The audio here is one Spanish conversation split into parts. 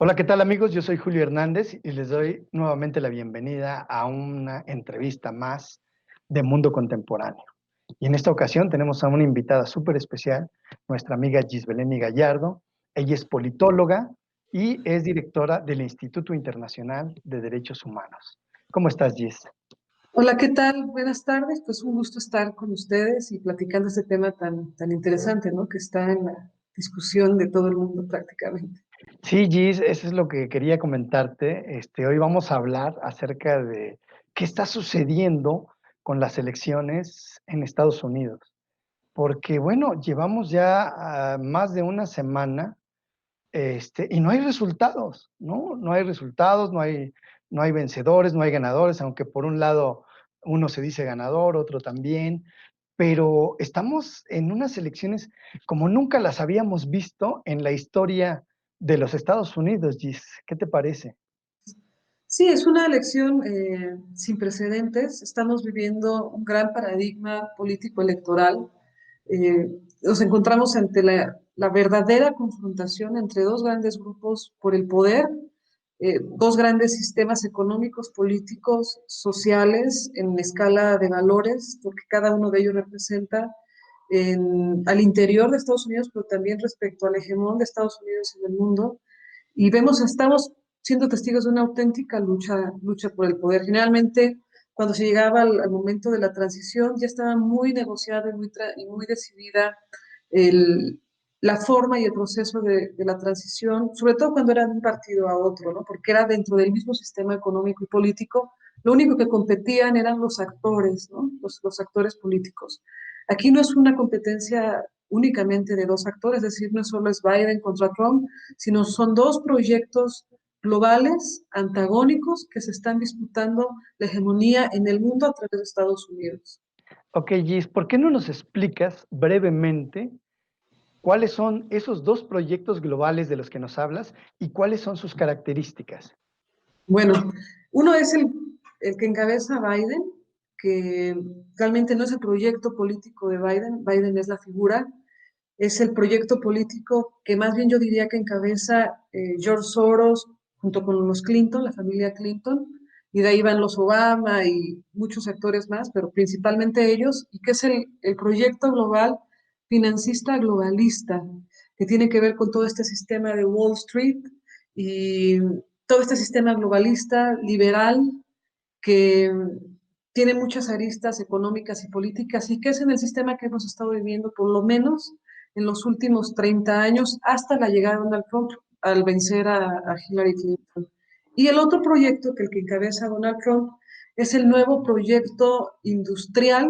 Hola, ¿qué tal amigos? Yo soy Julio Hernández y les doy nuevamente la bienvenida a una entrevista más de Mundo Contemporáneo. Y en esta ocasión tenemos a una invitada súper especial, nuestra amiga Gisbeleni Gallardo. Ella es politóloga y es directora del Instituto Internacional de Derechos Humanos. ¿Cómo estás, Gis? Hola, ¿qué tal? Buenas tardes. Pues un gusto estar con ustedes y platicando este tema tan interesante, ¿no? Que está en la discusión de todo el mundo prácticamente. Sí, Gis, eso es lo que quería comentarte. Hoy vamos a hablar acerca de qué está sucediendo con las elecciones en Estados Unidos. Porque, bueno, llevamos ya más de una semana, y no hay resultados, ¿no? No hay resultados, no hay vencedores, no hay ganadores, aunque por un lado uno se dice ganador, otro también, pero estamos en unas elecciones como nunca las habíamos visto en la historia de los Estados Unidos, Gis. ¿Qué te parece? Sí, es una elección sin precedentes. Estamos viviendo un gran paradigma político electoral. Nos encontramos ante la verdadera confrontación entre dos grandes grupos por el poder, dos grandes sistemas económicos, políticos, sociales, en escala de valores, porque cada uno de ellos representa al interior de Estados Unidos, pero también respecto al hegemón de Estados Unidos en el mundo. Y estamos siendo testigos de una auténtica lucha por el poder. Generalmente, cuando se llegaba al momento de la transición, ya estaba muy negociada y muy decidida el, la forma y el proceso de la transición, sobre todo cuando era de un partido a otro, ¿no? Porque era dentro del mismo sistema económico y político. Lo único que competían eran los actores, ¿no? Los actores políticos. Aquí no es una competencia únicamente de dos actores, es decir, no solo es Biden contra Trump, sino son dos proyectos globales, antagónicos, que se están disputando la hegemonía en el mundo a través de Estados Unidos. Ok, Gis, ¿por qué no nos explicas brevemente cuáles son esos dos proyectos globales de los que nos hablas y cuáles son sus características? Bueno, uno es el que encabeza Biden, que realmente no es el proyecto político de Biden, Biden es la figura, es el proyecto político que más bien yo diría que encabeza George Soros junto con los Clinton, la familia Clinton, y de ahí van los Obama y muchos actores más, pero principalmente ellos, y que es el proyecto global financista globalista, que tiene que ver con todo este sistema de Wall Street y todo este sistema globalista, liberal, que tiene muchas aristas económicas y políticas y que es en el sistema que hemos estado viviendo por lo menos en los últimos 30 años hasta la llegada de Donald Trump al vencer a Hillary Clinton. Y el otro proyecto que el que encabeza Donald Trump es el nuevo proyecto industrial,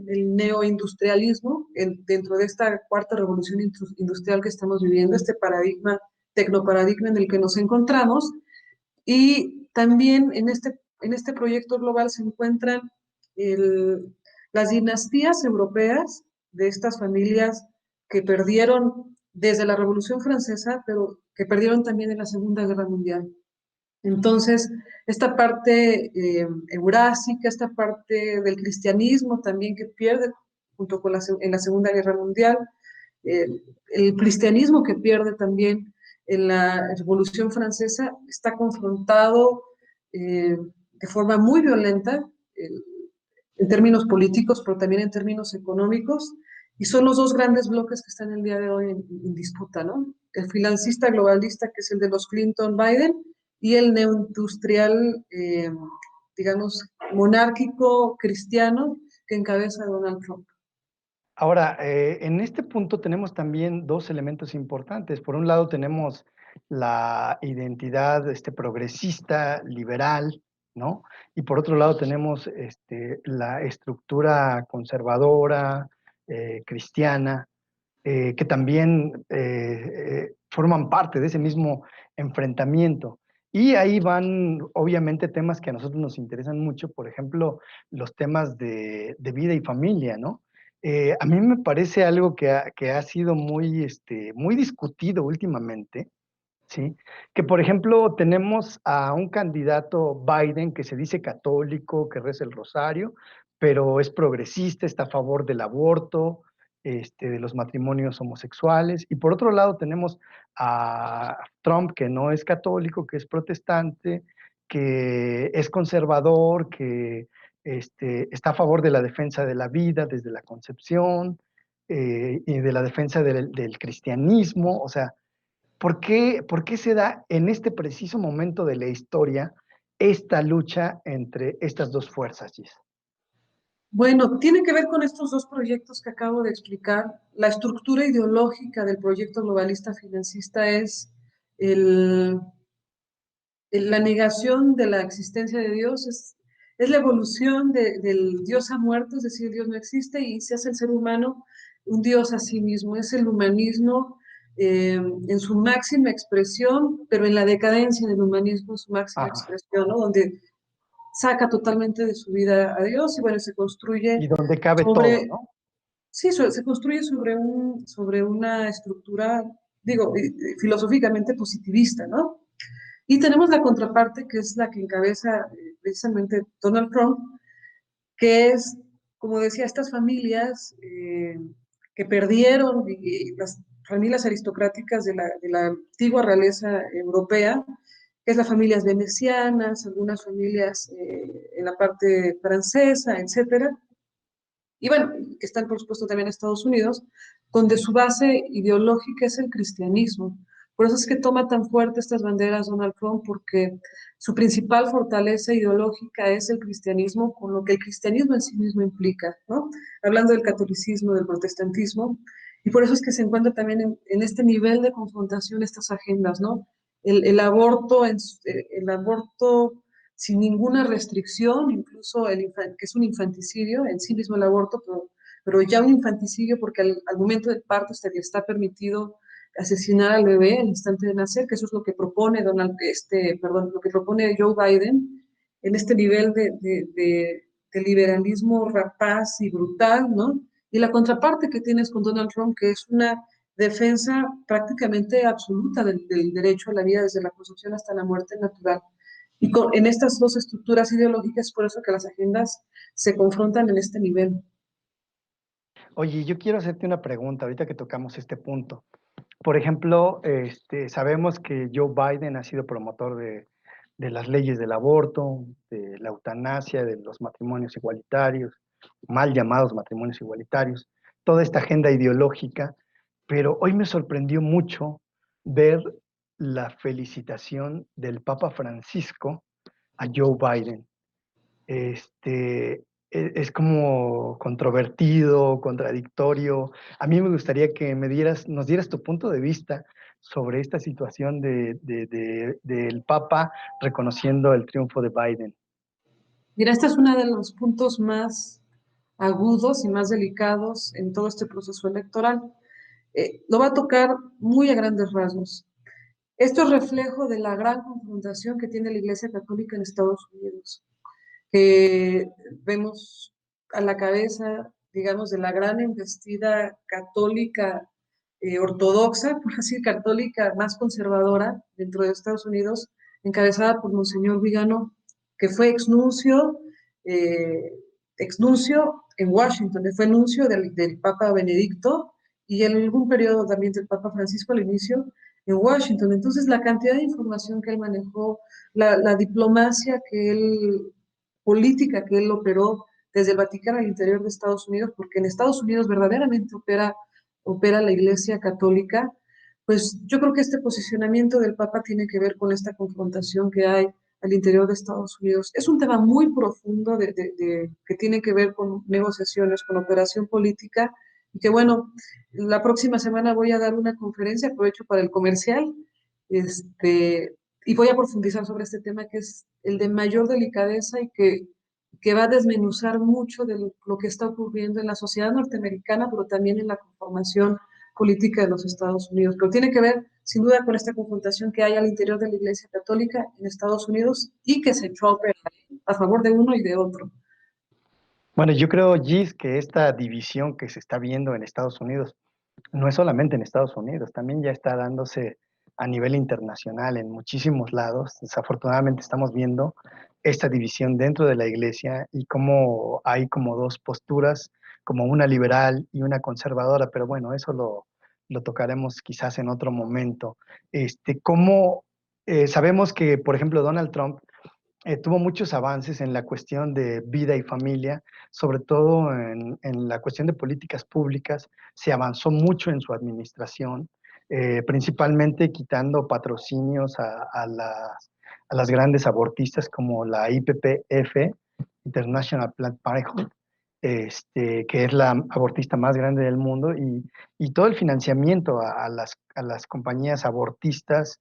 el neoindustrialismo, dentro de esta cuarta revolución industrial que estamos viviendo, este paradigma, tecnoparadigma en el que nos encontramos, y también en este proyecto global se encuentran las dinastías europeas de estas familias que perdieron desde la Revolución Francesa, pero que perdieron también en la Segunda Guerra Mundial. Entonces, esta parte eurásica, esta parte del cristianismo también que pierde junto con en la Segunda Guerra Mundial, eh, el cristianismo que pierde también en la Revolución Francesa, está confrontado de forma muy violenta en términos políticos, pero también en términos económicos, y son los dos grandes bloques que están el día de hoy en disputa, ¿no? El financista globalista, que es el de los Clinton-Biden, y el neoindustrial, digamos, monárquico cristiano, que encabeza Donald Trump. Ahora, en este punto tenemos también dos elementos importantes. Por un lado tenemos la identidad progresista, liberal, ¿no? Y por otro lado tenemos la estructura conservadora, cristiana, que también forman parte de ese mismo enfrentamiento. Y ahí van, obviamente, temas que a nosotros nos interesan mucho, por ejemplo, los temas de vida y familia, ¿no? A mí me parece algo que ha sido muy discutido últimamente, ¿sí? Que, por ejemplo, tenemos a un candidato Biden que se dice católico, que reza el rosario, pero es progresista, está a favor del aborto, de los matrimonios homosexuales. Y por otro lado tenemos a Trump, que no es católico, que es protestante, que es conservador, que está a favor de la defensa de la vida desde la concepción, y de la defensa del cristianismo. O sea, por qué se da en este preciso momento de la historia esta lucha entre estas dos fuerzas, Gis? Bueno, tiene que ver con estos dos proyectos que acabo de explicar. La estructura ideológica del proyecto globalista financista es el, la negación de la existencia de Dios, es la evolución del Dios ha muerto, es decir, Dios no existe y se hace el ser humano un Dios a sí mismo. Es el humanismo en su máxima expresión, pero en la decadencia del humanismo en su máxima Ajá. expresión, ¿no? Donde saca totalmente de su vida a Dios y bueno, se construye Y donde cabe todo, sobre, ¿no? sí, se construye sobre una estructura, digo, filosóficamente positivista, ¿no? Y tenemos la contraparte, que es la que encabeza precisamente Donald Trump, que es, como decía, estas familias que perdieron, y las familias aristocráticas de la antigua realeza europea, que es las familias venecianas, algunas familias en la parte francesa, etcétera, y bueno, que están por supuesto también en Estados Unidos, donde su base ideológica es el cristianismo. Por eso es que toma tan fuerte estas banderas Donald Trump, porque su principal fortaleza ideológica es el cristianismo, con lo que el cristianismo en sí mismo implica, ¿no? Hablando del catolicismo, del protestantismo, y por eso es que se encuentra también en este nivel de confrontación estas agendas, ¿no? El aborto, el aborto sin ninguna restricción, incluso que es un infanticidio, en sí mismo el aborto, pero ya un infanticidio porque al momento del parto está permitido asesinar al bebé al instante de nacer, que eso es lo que propone perdón, lo que propone Joe Biden en este nivel de liberalismo rapaz y brutal, ¿no? Y la contraparte que tienes con Donald Trump, que es una defensa prácticamente absoluta del derecho a la vida desde la concepción hasta la muerte natural. Y en estas dos estructuras ideológicas, por eso que las agendas se confrontan en este nivel. Oye, yo quiero hacerte una pregunta ahorita que tocamos este punto. Por ejemplo, sabemos que Joe Biden ha sido promotor de las leyes del aborto, de la eutanasia, de los matrimonios igualitarios, mal llamados matrimonios igualitarios, toda esta agenda ideológica, pero hoy me sorprendió mucho ver la felicitación del Papa Francisco a Joe Biden. Es como controvertido, contradictorio. A mí me gustaría que nos dieras tu punto de vista sobre esta situación del Papa reconociendo el triunfo de Biden. Mira, este es uno de los puntos más agudos y más delicados en todo este proceso electoral. Lo va a tocar muy a grandes rasgos. Esto es reflejo de la gran confrontación que tiene la Iglesia Católica en Estados Unidos, que vemos a la cabeza, digamos, de la gran investida católica ortodoxa, por así católica más conservadora dentro de Estados Unidos, encabezada por Monseñor Vigano, que fue eh, exnuncio en Washington, fue nuncio del Papa Benedicto y en algún periodo también del Papa Francisco al inicio en Washington. Entonces, la cantidad de información que él manejó, la diplomacia que él política que él operó desde el Vaticano al interior de Estados Unidos, porque en Estados Unidos verdaderamente opera la Iglesia Católica, pues yo creo que este posicionamiento del Papa tiene que ver con esta confrontación que hay al interior de Estados Unidos. Es un tema muy profundo que tiene que ver con negociaciones, con operación política, y que bueno, la próxima semana voy a dar una conferencia, aprovecho para el comercial, y voy a profundizar sobre este tema que es el de mayor delicadeza y que va a desmenuzar mucho de lo que está ocurriendo en la sociedad norteamericana, pero también en la conformación política de los Estados Unidos. Pero tiene que ver, sin duda, con esta confrontación que hay al interior de la Iglesia Católica en Estados Unidos y que se echó a operar a favor de uno y de otro. Bueno, yo creo, Gis, que esta división que se está viendo en Estados Unidos, no es solamente en Estados Unidos, también ya está dándose a nivel internacional en muchísimos lados. Desafortunadamente estamos viendo esta división dentro de la iglesia y cómo hay como dos posturas como una liberal y una conservadora, pero bueno, eso lo tocaremos quizás en otro momento. ¿Cómo sabemos que, por ejemplo, Donald Trump tuvo muchos avances en la cuestión de vida y familia, sobre todo en la cuestión de políticas públicas, se avanzó mucho en su administración, principalmente quitando patrocinios a las grandes abortistas como la IPPF, International Planned Parenthood, que es la abortista más grande del mundo, y todo el financiamiento a las compañías abortistas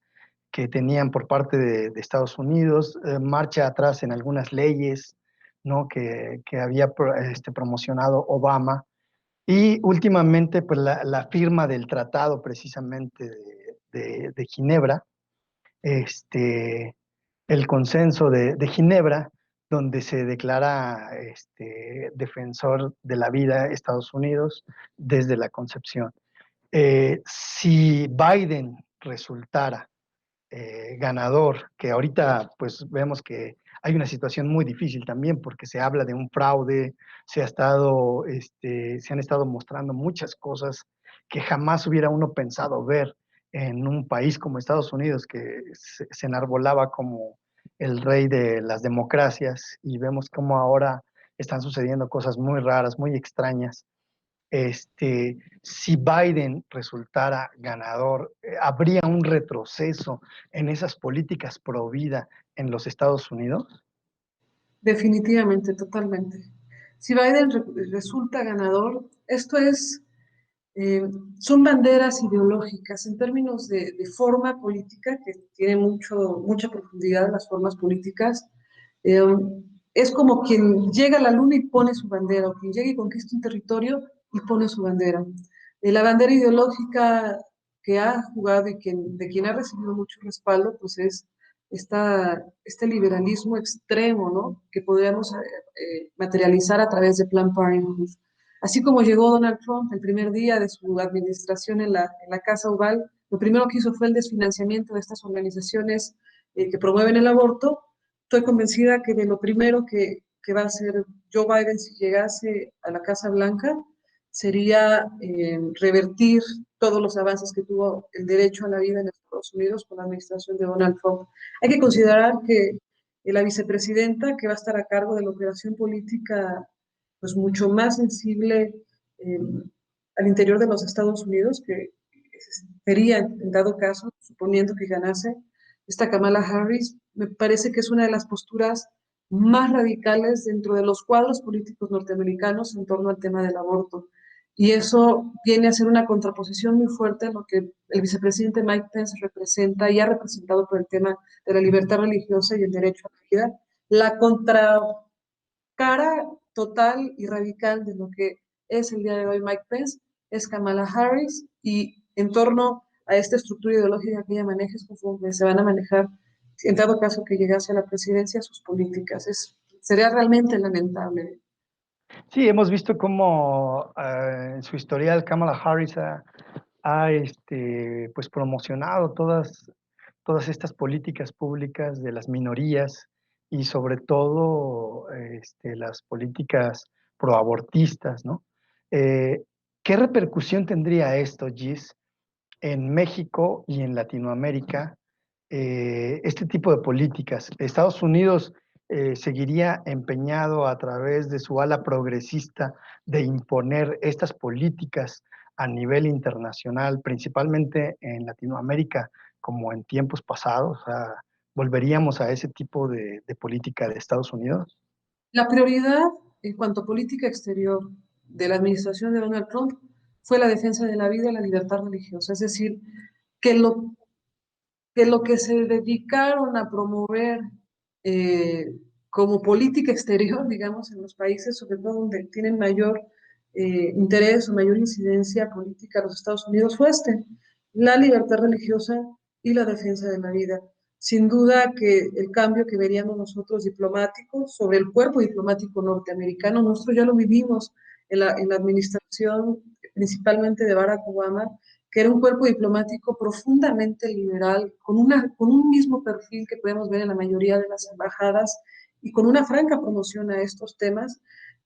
que tenían por parte de Estados Unidos, marcha atrás en algunas leyes, ¿no? que había promocionado Obama, y últimamente pues la firma del tratado precisamente de Ginebra, este, el consenso de Ginebra, donde se declara defensor de la vida Estados Unidos desde la concepción. Si Biden resultara ganador, que ahorita pues vemos que hay una situación muy difícil también porque se habla de un fraude, se han estado mostrando muchas cosas que jamás hubiera uno pensado ver en un país como Estados Unidos, que se enarbolaba como el rey de las democracias, y vemos cómo ahora están sucediendo cosas muy raras, muy extrañas. Si Biden resultara ganador, ¿habría un retroceso en esas políticas pro vida en los Estados Unidos? Definitivamente, totalmente. Si Biden resulta ganador, esto es, eh, son banderas ideológicas en términos de forma política, que tiene mucha profundidad las formas políticas. Eh, es como quien llega a la luna y pone su bandera, o quien llega y conquista un territorio y pone su bandera. La bandera ideológica que ha jugado y de quien ha recibido mucho respaldo, pues es este liberalismo extremo, ¿no? Que podríamos materializar a través de Planned Parenthood. Así como llegó Donald Trump el primer día de su administración en la Casa Oval, lo primero que hizo fue el desfinanciamiento de estas organizaciones que promueven el aborto. Estoy convencida que de lo primero que va a hacer Joe Biden si llegase a la Casa Blanca sería revertir todos los avances que tuvo el derecho a la vida en Estados Unidos con la administración de Donald Trump. Hay que considerar que la vicepresidenta que va a estar a cargo de la operación política, pues mucho más sensible eh, al interior de los Estados Unidos, que sería, en dado caso, suponiendo que ganase, esta Kamala Harris, me parece que es una de las posturas más radicales dentro de los cuadros políticos norteamericanos en torno al tema del aborto. Y eso viene a ser una contraposición muy fuerte a lo que el vicepresidente Mike Pence representa y ha representado por el tema de la libertad religiosa y el derecho a la vida. La contracara total y radical de lo que es el día de hoy Mike Pence es Kamala Harris, y en torno a esta estructura ideológica que ella maneja es conforme se van a manejar, en dado caso que llegase a la presidencia, sus políticas. Sería realmente lamentable. Sí, hemos visto cómo en su historial Kamala Harris pues promocionado todas estas políticas públicas de las minorías y sobre todo las políticas proabortistas, ¿no? Eh, ¿Qué repercusión tendría esto, Gis, en México y en Latinoamérica, este tipo de políticas? Estados Unidos seguiría empeñado a través de su ala progresista de imponer estas políticas a nivel internacional, principalmente en Latinoamérica, como en tiempos pasados. O sea, ¿volveríamos a ese tipo de política de Estados Unidos? La prioridad en cuanto a política exterior de la administración de Donald Trump fue la defensa de la vida y la libertad religiosa, es decir, que lo que se dedicaron a promover eh, como política exterior, digamos, en los países, sobre todo donde tienen mayor interés o mayor incidencia política los Estados Unidos, fue la libertad religiosa y la defensa de la vida. Sin duda que el cambio que veríamos nosotros diplomáticos sobre el cuerpo diplomático norteamericano, nosotros ya lo vivimos en la administración principalmente de Barack Obama, que era un cuerpo diplomático profundamente liberal, con un mismo perfil que podemos ver en la mayoría de las embajadas y con una franca promoción a estos temas,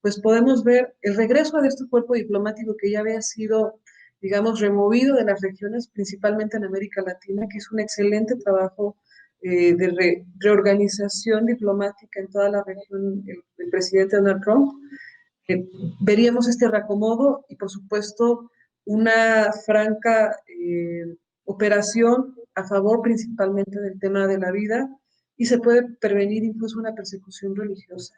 pues podemos ver el regreso de este cuerpo diplomático que ya había sido, digamos, removido de las regiones, principalmente en América Latina, que hizo un excelente trabajo de reorganización diplomática en toda la región, el presidente Donald Trump. Veríamos este reacomodo y, por supuesto, una franca operación a favor principalmente del tema de la vida, y se puede prevenir incluso una persecución religiosa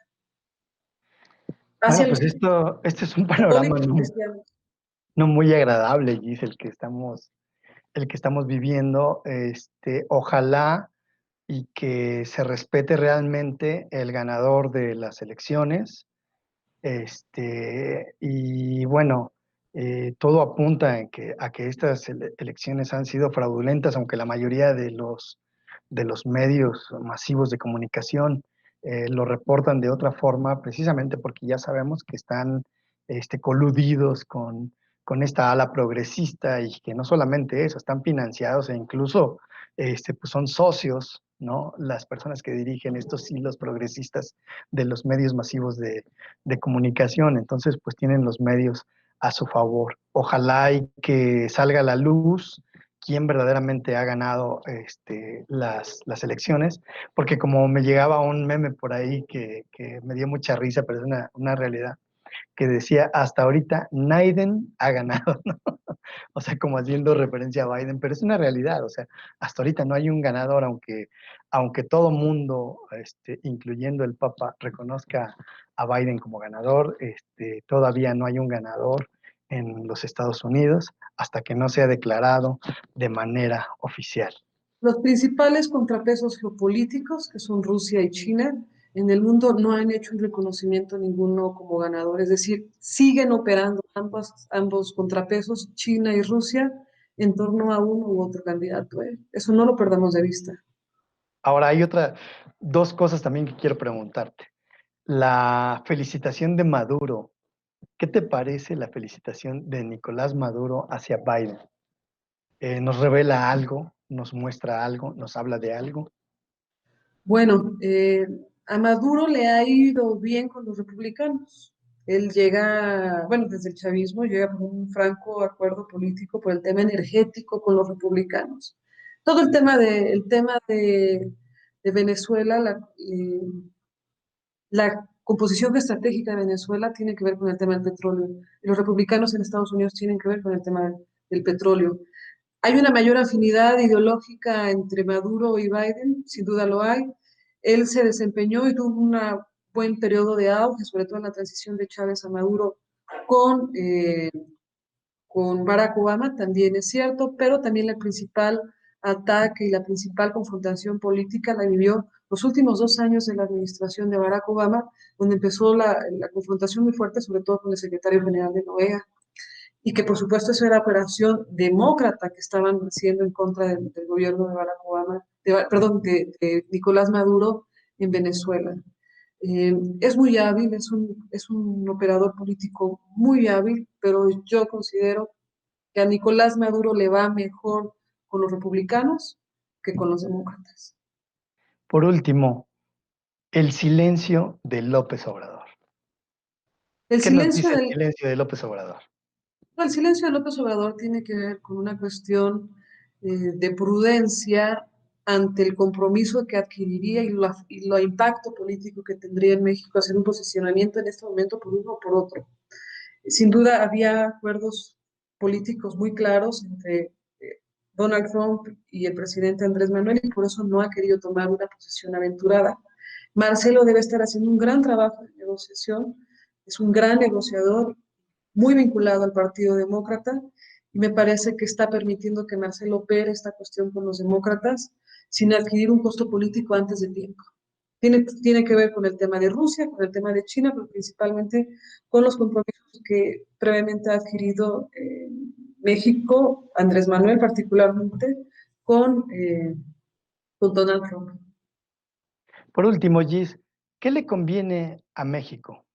hacia Bueno, los pues esto es un panorama católicos y cristianos. no muy agradable, Gis, el que estamos viviendo. Ojalá y que se respete realmente el ganador de las elecciones. Y bueno, todo apunta a que estas elecciones han sido fraudulentas, aunque la mayoría de los medios masivos de comunicación lo reportan de otra forma, precisamente porque ya sabemos que están coludidos con esta ala progresista y que no solamente eso, están financiados e incluso pues son socios, ¿no? Las personas que dirigen estos hilos progresistas de los medios masivos de comunicación. Entonces, pues tienen los medios a su favor. Ojalá y que salga a la luz quién verdaderamente ha ganado las elecciones, porque como me llegaba un meme por ahí que me dio mucha risa, pero es una realidad, que decía, hasta ahorita Naiden ha ganado, ¿no? O sea, como haciendo referencia a Biden, pero es una realidad, o sea, hasta ahorita no hay un ganador, aunque todo mundo, incluyendo el Papa, reconozca a Biden como ganador, todavía no hay un ganador en los Estados Unidos hasta que no sea declarado de manera oficial. Los principales contrapesos geopolíticos, que son Rusia y China, en el mundo no han hecho un reconocimiento ninguno como ganador, es decir, siguen operando ambos contrapesos, China y Rusia, en torno a uno u otro candidato. Eso no lo perdamos de vista. Ahora hay dos cosas también que quiero preguntarte. La felicitación de Maduro. ¿Qué te parece la felicitación de Nicolás Maduro hacia Biden? ¿Nos revela algo? ¿Nos muestra algo? ¿Nos habla de algo? Bueno, a Maduro le ha ido bien con los republicanos. Él llega, bueno, desde el chavismo, llega por un franco acuerdo político por el tema energético con los republicanos. Todo el tema de Venezuela, la composición estratégica de Venezuela tiene que ver con el tema del petróleo. Y los republicanos en Estados Unidos tienen que ver con el tema del petróleo. ¿Hay una mayor afinidad ideológica entre Maduro y Biden? Sin duda lo hay. Él se desempeñó y tuvo un buen periodo de auge, sobre todo en la transición de Chávez a Maduro con, eh, con Barack Obama, también es cierto, pero también el principal ataque y la principal confrontación política la vivió los últimos 2 años de la administración de Barack Obama, donde empezó la confrontación muy fuerte, sobre todo con el secretario general de Noruega, y que por supuesto eso era operación demócrata que estaban haciendo en contra del gobierno de Barack Obama, perdón, de Nicolás Maduro en Venezuela. Es muy hábil, es un operador político muy hábil, pero yo considero que a Nicolás Maduro le va mejor con los republicanos que con los demócratas. Por último, el silencio de López Obrador. El ¿Qué nos silencio dice el del, silencio de López Obrador? El silencio de López Obrador tiene que ver con una cuestión de prudencia ante el compromiso que adquiriría y lo impacto político que tendría en México hacer un posicionamiento en este momento por uno o por otro. Sin duda había acuerdos políticos muy claros entre Donald Trump y el presidente Andrés Manuel, y por eso no ha querido tomar una posición aventurada. Marcelo debe estar haciendo un gran trabajo de negociación, es un gran negociador, muy vinculado al Partido Demócrata, y me parece que está permitiendo que Marcelo opere esta cuestión con los demócratas sin adquirir un costo político antes de tiempo. Tiene que ver con el tema de Rusia, con el tema de China, pero principalmente con los compromisos que previamente ha adquirido México, Andrés Manuel particularmente, con Donald Trump. Por último, Gis, ¿qué le conviene a México?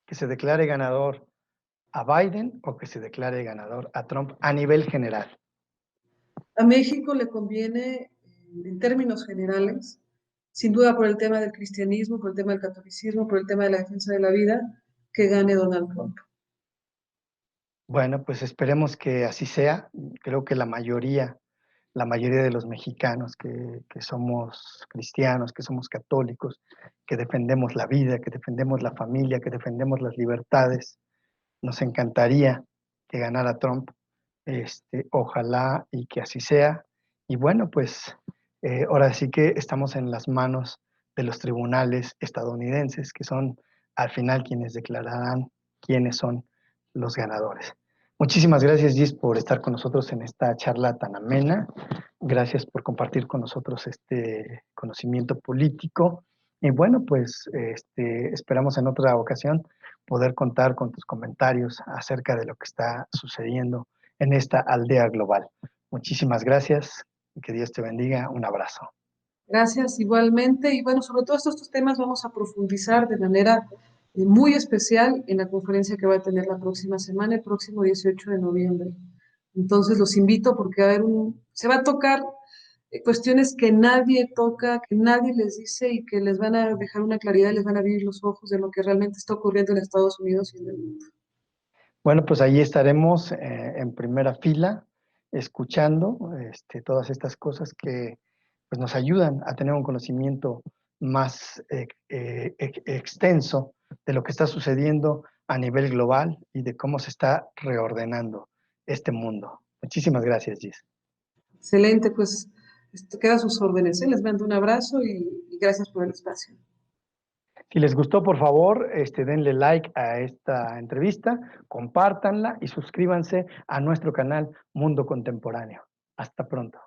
¿Que se declare ganador a Biden o que se declare ganador a Trump a nivel general? A México le conviene, en términos generales, sin duda por el tema del cristianismo, por el tema del catolicismo, por el tema de la defensa de la vida, que gane Donald Trump. Bueno, pues esperemos que así sea. Creo que la mayoría de los mexicanos que somos cristianos, que somos católicos, que defendemos la vida, que defendemos la familia, que defendemos las libertades, nos encantaría que ganara Trump. Ojalá y que así sea. Y bueno, pues ahora sí que estamos en las manos de los tribunales estadounidenses, que son al final quienes declararán quiénes son los ganadores. Muchísimas gracias, Gis, por estar con nosotros en esta charla tan amena. Gracias por compartir con nosotros este conocimiento político. Y bueno, pues esperamos en otra ocasión poder contar con tus comentarios acerca de lo que está sucediendo en esta aldea global. Muchísimas gracias y que Dios te bendiga. Un abrazo. Gracias igualmente. Y bueno, sobre todos estos temas vamos a profundizar de manera muy especial en la conferencia que va a tener la próxima semana, el próximo 18 de noviembre. Entonces los invito porque se va a tocar cuestiones que nadie toca, que nadie les dice y que les van a dejar una claridad, les van a abrir los ojos de lo que realmente está ocurriendo en Estados Unidos y en el mundo. Bueno, pues ahí estaremos en primera fila escuchando todas estas cosas que pues, nos ayudan a tener un conocimiento más extenso de lo que está sucediendo a nivel global y de cómo se está reordenando este mundo. Muchísimas gracias, Gis. Excelente, pues esto queda a sus órdenes, ¿eh? Les mando un abrazo y gracias por el espacio. Si les gustó, por favor, denle like a esta entrevista, compártanla y suscríbanse a nuestro canal Mundo Contemporáneo. Hasta pronto.